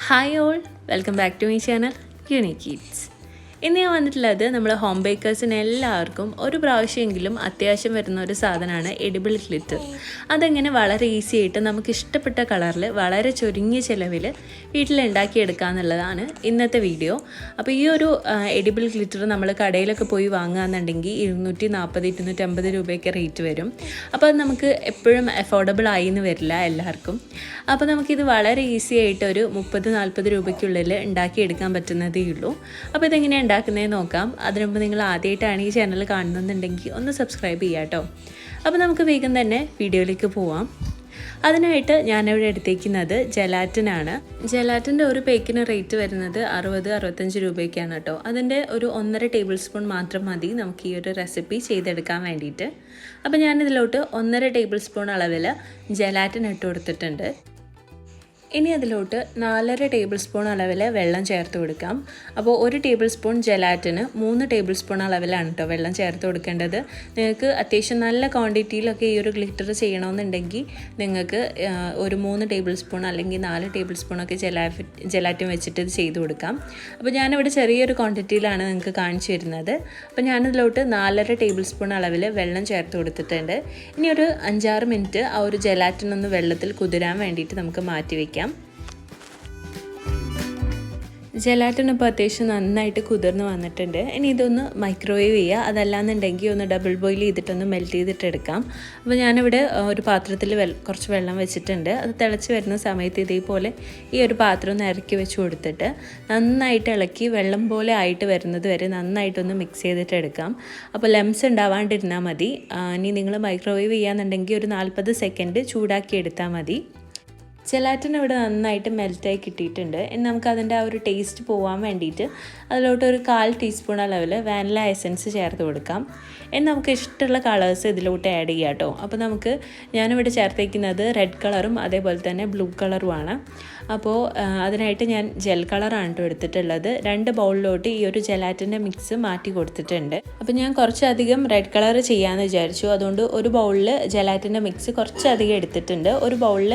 Hi all, welcome back to my channel Unique Kids. ഇന്ന് ഞാൻ വന്നിട്ടുള്ളത് നമ്മൾ ഹോം ബേക്കേഴ്സിന് എല്ലാവർക്കും ഒരു പ്രാവശ്യമെങ്കിലും അത്യാവശ്യം വരുന്ന ഒരു സാധനമാണ് എഡിബിൾ ഗ്ലിറ്റർ. അതെങ്ങനെ വളരെ ഈസി ആയിട്ട് നമുക്ക് ഇഷ്ടപ്പെട്ട കളറിൽ വളരെ ചുരുങ്ങിയ ചിലവിൽ വീട്ടിലുണ്ടാക്കിയെടുക്കുക എന്നുള്ളതാണ് ഇന്നത്തെ വീഡിയോ. അപ്പോൾ ഈ ഒരു എഡിബിൾ ഗ്ലിറ്റർ നമ്മൾ കടയിലൊക്കെ പോയി വാങ്ങുകയെന്നുണ്ടെങ്കിൽ 240-250 രൂപയൊക്കെ റേറ്റ് വരും. അപ്പോൾ അത് നമുക്ക് എപ്പോഴും അഫോർഡബിൾ ആയി എന്ന് വരില്ല എല്ലാവർക്കും. അപ്പോൾ നമുക്കിത് വളരെ ഈസി ആയിട്ട് ഒരു 30-40 രൂപയ്ക്കുള്ളിൽ ഉണ്ടാക്കിയെടുക്കാൻ പറ്റുന്നതേ ഉള്ളൂ. അപ്പോൾ ഇതെങ്ങനെയാണ് ഉണ്ടാക്കുന്നത് നോക്കാം. അതിനു മുമ്പ് നിങ്ങൾ ആദ്യമായിട്ടാണ് ഈ ചാനൽ കാണുന്നുണ്ടെങ്കിൽ ഒന്ന് സബ്സ്ക്രൈബ് ചെയ്യാം കേട്ടോ. അപ്പോൾ നമുക്ക് വേഗം തന്നെ വീഡിയോയിലേക്ക് പോവാം. അതിനായിട്ട് ഞാനിവിടെ എടുത്തേക്കുന്നത് ജലാറ്റിനാണ്. ജലാറ്റിൻ്റെ ഒരു പേക്കിന് റേറ്റ് വരുന്നത് 60-65 രൂപയ്ക്കാണ് കേട്ടോ. അതിൻ്റെ ഒരു 1.5 ടേബിൾ സ്പൂൺ മാത്രം മതി നമുക്ക് ഈ ഒരു റെസിപ്പി ചെയ്തെടുക്കാൻ വേണ്ടിയിട്ട്. അപ്പോൾ ഞാനിതിലോട്ട് 1.5 ടേബിൾ സ്പൂൺ അളവിൽ ജലാറ്റിൻ ഇട്ട് കൊടുത്തിട്ടുണ്ട്. ഇനി അതിലോട്ട് 4.5 ടേബിൾ സ്പൂൺ അളവിൽ വെള്ളം ചേർത്ത് കൊടുക്കാം. അപ്പോൾ 1 ടേബിൾ സ്പൂൺ ജലാറ്റിന് 3 ടേബിൾ സ്പൂൺ അളവിലാണ് കേട്ടോ വെള്ളം ചേർത്ത് കൊടുക്കേണ്ടത്. നിങ്ങൾക്ക് അത്യാവശ്യം നല്ല ക്വാണ്ടിറ്റിയിലൊക്കെ ഈ ഒരു ഗ്ലിറ്റർ ചെയ്യണമെന്നുണ്ടെങ്കിൽ നിങ്ങൾക്ക് ഒരു 3 ടേബിൾ സ്പൂൺ അല്ലെങ്കിൽ 4 ടേബിൾ സ്പൂണൊക്കെ ജലാറ്റിൻ വെച്ചിട്ട് ഇത് ചെയ്ത് കൊടുക്കാം. അപ്പോൾ ഞാനിവിടെ ചെറിയൊരു ക്വാണ്ടിറ്റിയിലാണ് നിങ്ങൾക്ക് കാണിച്ചു തരുന്നത്. അപ്പോൾ ഞാനിതിലോട്ട് 4.5 ടേബിൾ സ്പൂൺ അളവിൽ വെള്ളം ചേർത്ത് കൊടുത്തിട്ടുണ്ട്. ഇനി ഒരു 5-6 മിനിറ്റ് ആ ഒരു ജലാറ്റിൻ ഒന്ന് വെള്ളത്തിൽ കുതിരാൻ വേണ്ടിയിട്ട് നമുക്ക് മാറ്റി വയ്ക്കാം. ജലാറ്റിൻ ഇപ്പോൾ അത്യാവശ്യം നന്നായിട്ട് കുതിർന്ന് വന്നിട്ടുണ്ട്. ഇനി ഇതൊന്ന് മൈക്രോവേവ് ചെയ്യുക. അതല്ലാന്നുണ്ടെങ്കിൽ ഒന്ന് ഡബിൾ ബോയിൽ ചെയ്തിട്ടൊന്ന് മെൽറ്റ് ചെയ്തിട്ടെടുക്കാം. അപ്പോൾ ഞാനിവിടെ ഒരു പാത്രത്തിൽ കുറച്ച് വെള്ളം വെച്ചിട്ടുണ്ട്. അത് തിളച്ച് വരുന്ന സമയത്ത് ഇതേപോലെ ഈ ഒരു പാത്രം ഒന്ന് ഇറക്കി വെച്ച് കൊടുത്തിട്ട് നന്നായിട്ട് ഇളക്കി വെള്ളം പോലെ ആയിട്ട് വരുന്നത് വരെ നന്നായിട്ടൊന്ന് മിക്സ് ചെയ്തിട്ടെടുക്കാം. അപ്പോൾ ലംസ് ഉണ്ടാവാണ്ടിരുന്നാൽ മതി. ഇനി നിങ്ങൾ മൈക്രോവേവ് ചെയ്യാന്നുണ്ടെങ്കിൽ ഒരു 40 സെക്കൻഡ് ചൂടാക്കി എടുത്താൽ മതി. ജലാറ്റിൻ ഇവിടെ നന്നായിട്ട് മെൽറ്റായി കിട്ടിയിട്ടുണ്ട്. ഇനി നമുക്ക് അതിൻ്റെ ആ ഒരു ടേസ്റ്റ് പോകാൻ വേണ്ടിയിട്ട് അതിലോട്ട് ഒരു 1/4 ടീസ്പൂൺ അളവിൽ വാനില എസൻസ് ചേർത്ത് കൊടുക്കാം. ഇനി നമുക്ക് ഇഷ്ടമുള്ള കളേഴ്സ് ഇതിലോട്ട് ആഡ് ചെയ്യാം കേട്ടോ. അപ്പോൾ ഞാനിവിടെ ചേർത്തേക്കുന്നത് റെഡ് കളറും അതേപോലെ തന്നെ ബ്ലൂ കളറുമാണ്. അപ്പോൾ അതിനായിട്ട് ഞാൻ ജെൽ കളറാണ് കേട്ടോ എടുത്തിട്ടുള്ളത്. 2 ബൗളിലോട്ട് ഈ ഒരു ജലാറ്റിൻ്റെ മിക്സ് മാറ്റി കൊടുത്തിട്ടുണ്ട്. അപ്പോൾ ഞാൻ കുറച്ചധികം റെഡ് കളർ ചെയ്യാമെന്ന് വിചാരിച്ചു. അതുകൊണ്ട് ഒരു ബൗളിൽ ജലാറ്റിൻ്റെ മിക്സ് കുറച്ചധികം എടുത്തിട്ടുണ്ട്. ഒരു ബൗളിൽ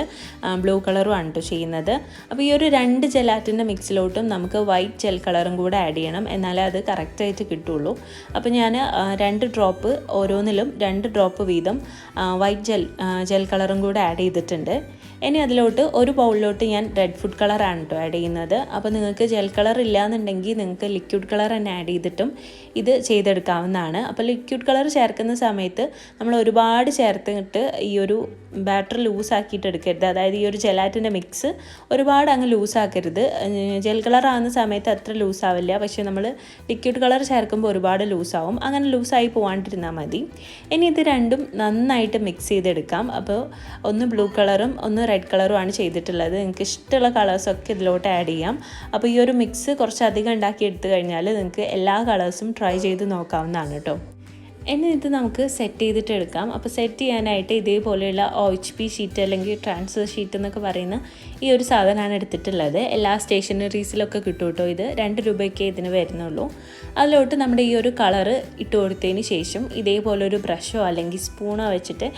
ബ്ലൂ കളറുമാണ് കേട്ടോ ചെയ്യുന്നത്. അപ്പോൾ ഈ ഒരു 2 ജലാറ്റിൻ്റെ മിക്സിലോട്ടും നമുക്ക് വൈറ്റ് ജെൽ കളറും കൂടെ ആഡ് ചെയ്യണം. എന്നാലേ അത് കറക്റ്റായിട്ട് കിട്ടുള്ളൂ. അപ്പോൾ ഞാൻ 2 ഡ്രോപ്പ് ഓരോന്നിലും 2 ഡ്രോപ്പ് വീതം വൈറ്റ് ജെൽ കളറും കൂടെ ആഡ് ചെയ്തിട്ടുണ്ട്. ഇനി അതിലോട്ട് ഒരു ബൗളിലോട്ട് ഞാൻ റെഡ് ഫുഡ് കളറാണ് കേട്ടോ ആഡ് ചെയ്യുന്നത്. അപ്പോൾ നിങ്ങൾക്ക് ജെൽ കളർ ഇല്ലയെന്നുണ്ടെങ്കിൽ നിങ്ങൾക്ക് ലിക്വിഡ് കളർ തന്നെ ആഡ് ചെയ്തിട്ടും ഇത് ചെയ്തെടുക്കാവുന്നതാണ്. അപ്പോൾ ലിക്വിഡ് കളർ ചേർക്കുന്ന സമയത്ത് നമ്മൾ ഒരുപാട് ചേർത്തിട്ട് ഈ ഒരു ബാറ്റർ ലൂസാക്കിയിട്ട് എടുക്കരുത്. അതായത് ഈ ഒരു ജലാറ്റിൻ്റെ മിക്സ് ഒരുപാട് അങ്ങ് ലൂസാക്കരുത്. ജെൽ കളർ ആകുന്ന സമയത്ത് അത്ര ലൂസാവില്ല. പക്ഷേ നമ്മൾ ലിക്വിഡ് കളർ ചേർക്കുമ്പോൾ ഒരുപാട് ലൂസാവും. അങ്ങനെ ലൂസായി പോകാണ്ടിരുന്നാൽ മതി. ഇനി ഇത് രണ്ടും നന്നായിട്ട് മിക്സ് ചെയ്തെടുക്കാം. അപ്പോൾ ഒന്ന് ബ്ലൂ കളറും ഒന്ന് റെഡ് കളറുമാണ് ചെയ്തിട്ടുള്ളത്. നിങ്ങൾക്ക് ഇഷ്ടമുള്ള കളേഴ്സൊക്കെ ഇതിലോട്ട് ആഡ് ചെയ്യാം. അപ്പോൾ ഈ ഒരു മിക്സ് കുറച്ചധികം ഉണ്ടാക്കി എടുത്തു കഴിഞ്ഞാൽ നിങ്ങൾക്ക് എല്ലാ കളേഴ്സും ട്രൈ ചെയ്ത് നോക്കാവുന്നതാണ് കേട്ടോ. ഇനി ഇത് നമുക്ക് സെറ്റ് ചെയ്തിട്ട് എടുക്കാം. അപ്പോൾ സെറ്റ് ചെയ്യാനായിട്ട് ഇതേപോലെയുള്ള OHP ഷീറ്റ് അല്ലെങ്കിൽ ട്രാൻസ്ഫർ ഷീറ്റ് എന്നൊക്കെ പറയുന്ന ഈ ഒരു സാധനമാണ് എടുത്തിട്ടുള്ളത്. എല്ലാ സ്റ്റേഷനറീസിലൊക്കെ കിട്ടും കേട്ടോ. ഇത് 2 രൂപയ്ക്കേ ഇതിന് വരുന്നുള്ളൂ. അതിലോട്ട് നമ്മുടെ ഈ ഒരു കളറ് ഇട്ട് കൊടുത്തതിന് ശേഷം ഇതേപോലെ ഒരു ബ്രഷോ അല്ലെങ്കിൽ സ്പൂണോ വെച്ചിട്ട്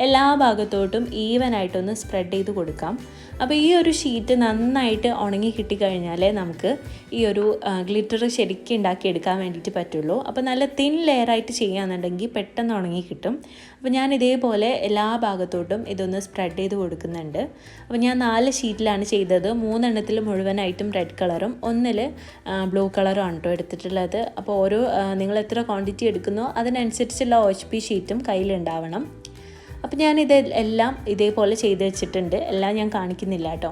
എല്ലാ ഭാഗത്തോട്ടും ഈവനായിട്ടൊന്ന് സ്പ്രെഡ് ചെയ്ത് കൊടുക്കാം. അപ്പോൾ ഈ ഒരു ഷീറ്റ് നന്നായിട്ട് ഉണങ്ങി കിട്ടിക്കഴിഞ്ഞാലേ നമുക്ക് ഈ ഒരു ഗ്ലിറ്റർ ശരിക്കും ഉണ്ടാക്കിയെടുക്കാൻ വേണ്ടിയിട്ട് പറ്റുള്ളൂ. അപ്പോൾ നല്ല തിൻ ലെയറായിട്ട് ചെയ്യുകയാണെന്നുണ്ടെങ്കിൽ പെട്ടെന്ന് ഉണങ്ങി കിട്ടും. അപ്പോൾ ഞാൻ ഇതേപോലെ എല്ലാ ഭാഗത്തോട്ടും ഇതൊന്ന് സ്പ്രെഡ് ചെയ്ത് കൊടുക്കുന്നുണ്ട്. അപ്പോൾ ഞാൻ 4 ഷീറ്റിലാണ് ചെയ്തത്. 3 എണ്ണത്തിൽ മുഴുവനായിട്ടും റെഡ് കളറും 1 ബ്ലൂ കളറും ആണ് കേട്ടോ എടുത്തിട്ടുള്ളത്. അപ്പോൾ നിങ്ങൾ എത്ര ക്വാണ്ടിറ്റി എടുക്കുന്നോ അതിനനുസരിച്ചുള്ള OHP ഷീറ്റും കയ്യിലുണ്ടാവണം. അപ്പോൾ ഞാനിത് എല്ലാം ഇതേപോലെ ചെയ്ത് വെച്ചിട്ടുണ്ട്. എല്ലാം ഞാൻ കാണിക്കുന്നില്ല കേട്ടോ.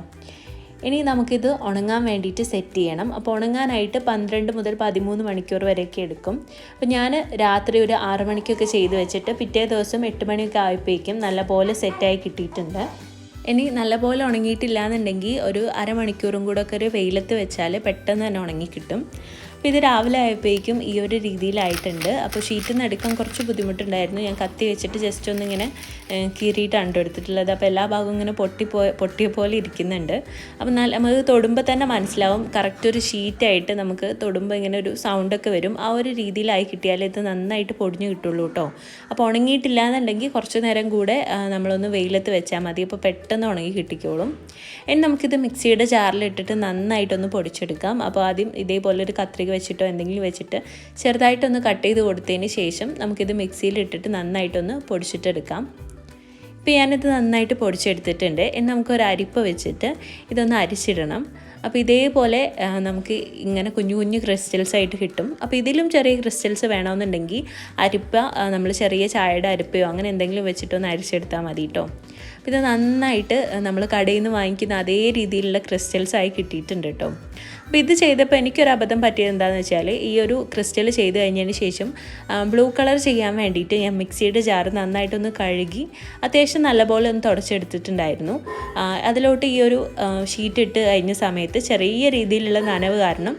ഇനി നമുക്കിത് ഉണങ്ങാൻ വേണ്ടിയിട്ട് സെറ്റ് ചെയ്യണം. അപ്പോൾ ഉണങ്ങാനായിട്ട് 12 മുതൽ 13 മണിക്കൂർ വരെയൊക്കെ എടുക്കും. അപ്പോൾ ഞാൻ രാത്രി ഒരു 6 മണിക്കൊക്കെ ചെയ്ത് വെച്ചിട്ട് പിറ്റേ ദിവസം 8 മണിയൊക്കെ ആയപ്പോഴേക്കും നല്ലപോലെ സെറ്റായി കിട്ടിയിട്ടുണ്ട്. ഇനി നല്ലപോലെ ഉണങ്ങിയിട്ടില്ല എന്നുണ്ടെങ്കിൽ ഒരു അരമണിക്കൂറും കൂടെ ഒക്കെ ഒരു വെയിലത്ത് വെച്ചാൽ പെട്ടെന്ന് തന്നെ ഉണങ്ങി കിട്ടും. അപ്പോൾ ഇത് രാവിലെ ആയപ്പോഴേക്കും ഈ ഒരു രീതിയിലായിട്ടുണ്ട്. അപ്പോൾ ഷീറ്റിൽ നിന്ന് എടുക്കാൻ കുറച്ച് ബുദ്ധിമുട്ടുണ്ടായിരുന്നു. ഞാൻ കത്തി വെച്ചിട്ട് ജസ്റ്റ് ഒന്നിങ്ങനെ കീറിയിട്ടാണ് എടുത്തിട്ടുള്ളത്. അപ്പോൾ എല്ലാ ഭാഗവും ഇങ്ങനെ പൊട്ടിയ പോലെ ഇരിക്കുന്നുണ്ട്. അപ്പോൾ നമുക്ക് തൊടുമ്പോൾ തന്നെ മനസ്സിലാവും കറക്റ്റ് ഒരു ഷീറ്റായിട്ട് നമുക്ക് തൊടുമ്പോൾ ഇങ്ങനെ ഒരു സൗണ്ടൊക്കെ വരും. ആ ഒരു രീതിയിലായി കിട്ടിയാൽ ഇത് നന്നായിട്ട് പൊടിഞ്ഞ് കിട്ടുള്ളൂ കേട്ടോ. അപ്പോൾ ഉണങ്ങിയിട്ടില്ല എന്നുണ്ടെങ്കിൽ കുറച്ച് നേരം കൂടെ നമ്മളൊന്ന് വെയിലത്ത് വെച്ചാൽ മതി. അപ്പോൾ പെട്ടെന്ന് ഉണങ്ങി കിട്ടിക്കോളും. ഇനി നമുക്കിത് മിക്സിയുടെ ജാറിലിട്ടിട്ട് നന്നായിട്ടൊന്ന് പൊടിച്ചെടുക്കാം. അപ്പോൾ ആദ്യം ഇതേപോലെ ഒരു കത്രിക വെച്ചിട്ടോ എന്തെങ്കിലും വെച്ചിട്ട് ചെറുതായിട്ടൊന്ന് കട്ട് ചെയ്ത് കൊടുത്തതിന് ശേഷം നമുക്കിത് മിക്സിയിലിട്ടിട്ട് നന്നായിട്ടൊന്ന് പൊടിച്ചിട്ടെടുക്കാം. ഇപ്പോൾ ഞാനിത് നന്നായിട്ട് പൊടിച്ചെടുത്തിട്ടുണ്ട്. ഇനി നമുക്കൊരു അരിപ്പ വെച്ചിട്ട് ഇതൊന്ന് അരിച്ചിടണം. അപ്പോൾ ഇതേപോലെ നമുക്ക് ഇങ്ങനെ കുഞ്ഞു കുഞ്ഞു ക്രിസ്റ്റൽസ് ആയിട്ട് കിട്ടും. അപ്പോൾ ഇതിലും ചെറിയ ക്രിസ്റ്റൽസ് വേണമെന്നുണ്ടെങ്കിൽ അരിപ്പ നമ്മൾ ചെറിയ ചായയുടെ അരിപ്പയോ അങ്ങനെ എന്തെങ്കിലും വെച്ചിട്ടൊന്ന് അരിച്ചെടുത്താൽ മതി കേട്ടോ. അപ്പോൾ ഇത് നന്നായിട്ട് നമ്മൾ കടയിൽ നിന്ന് വാങ്ങിക്കുന്ന അതേ രീതിയിലുള്ള ക്രിസ്റ്റൽസ് ആയി കിട്ടിയിട്ടുണ്ട് കേട്ടോ. അപ്പോൾ ഇത് ചെയ്തപ്പോൾ എനിക്കൊരു അബദ്ധം പറ്റിയത് എന്താണെന്ന് വെച്ചാൽ ഈ ഒരു ക്രിസ്റ്റൽ ചെയ്ത് കഴിഞ്ഞതിന് ശേഷം ബ്ലൂ കളർ ചെയ്യാൻ വേണ്ടിയിട്ട് ഞാൻ മിക്സിയുടെ ജാറ് നന്നായിട്ടൊന്ന് കഴുകി അത്യാവശ്യം നല്ലപോലെ ഒന്ന് തുടച്ചെടുത്തിട്ടുണ്ടായിരുന്നു. അതിലോട്ട് ഈ ഒരു ഷീറ്റ് ഇട്ട് കഴിഞ്ഞ സമയത്ത് ചെറിയ രീതിയിലുള്ള നനവ് കാരണം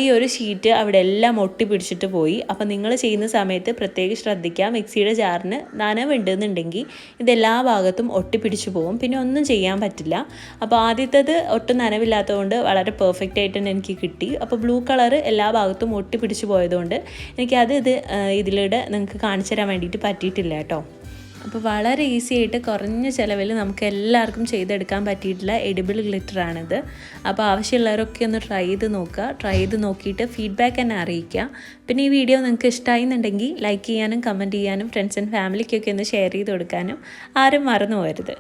ഈ ഒരു ഷീറ്റ് അവിടെ എല്ലാം ഒട്ടി പിടിച്ചിട്ട് പോയി. അപ്പോൾ നിങ്ങൾ ചെയ്യുന്ന സമയത്ത് പ്രത്യേകം ശ്രദ്ധിക്കുക. മിക്സിയുടെ ജാറിന് നനവുണ്ടെന്നുണ്ടെങ്കിൽ ഇതെല്ലാ ഭാഗത്തും ഒട്ടിപ്പിടിച്ചു പോകും, പിന്നെ ഒന്നും ചെയ്യാൻ പറ്റില്ല. അപ്പോൾ ആദ്യത്തേത് ഒട്ടും നനവില്ലാത്തതുകൊണ്ട് വളരെ പെർഫെക്റ്റ് ആയിട്ട് എനിക്ക് കിട്ടി. അപ്പോൾ ബ്ലൂ കളർ എല്ലാ ഭാഗത്തും ഒട്ടിപ്പിടിച്ച് പോയതുകൊണ്ട് എനിക്കത് ഇതിലൂടെ നിങ്ങൾക്ക് കാണിച്ചു തരാൻ വേണ്ടിയിട്ട് പറ്റിയിട്ടില്ല കേട്ടോ. അപ്പോൾ വളരെ ഈസി ആയിട്ട് കുറഞ്ഞ ചിലവിൽ നമുക്ക് എല്ലാവർക്കും ചെയ്തെടുക്കാൻ പറ്റിയിട്ടുള്ള എഡിബിൾ ഗ്ലിറ്ററാണിത്. അപ്പോൾ ആവശ്യമുള്ളവരൊക്കെ ഒന്ന് ട്രൈ ചെയ്ത് നോക്കുക. ട്രൈ ചെയ്ത് നോക്കിയിട്ട് ഫീഡ്ബാക്ക് എന്നെ അറിയിക്കുക. പിന്നെ ഈ വീഡിയോ നിങ്ങൾക്ക് ഇഷ്ടമായി എന്നുണ്ടെങ്കിൽ ലൈക്ക് ചെയ്യാനും കമൻറ്റ് ചെയ്യാനും ഫ്രണ്ട്സ് ആൻഡ് ഫാമിലിക്കൊക്കെ ഒന്ന് ഷെയർ ചെയ്ത് കൊടുക്കാനും ആരും മറന്നു പോകരുത്.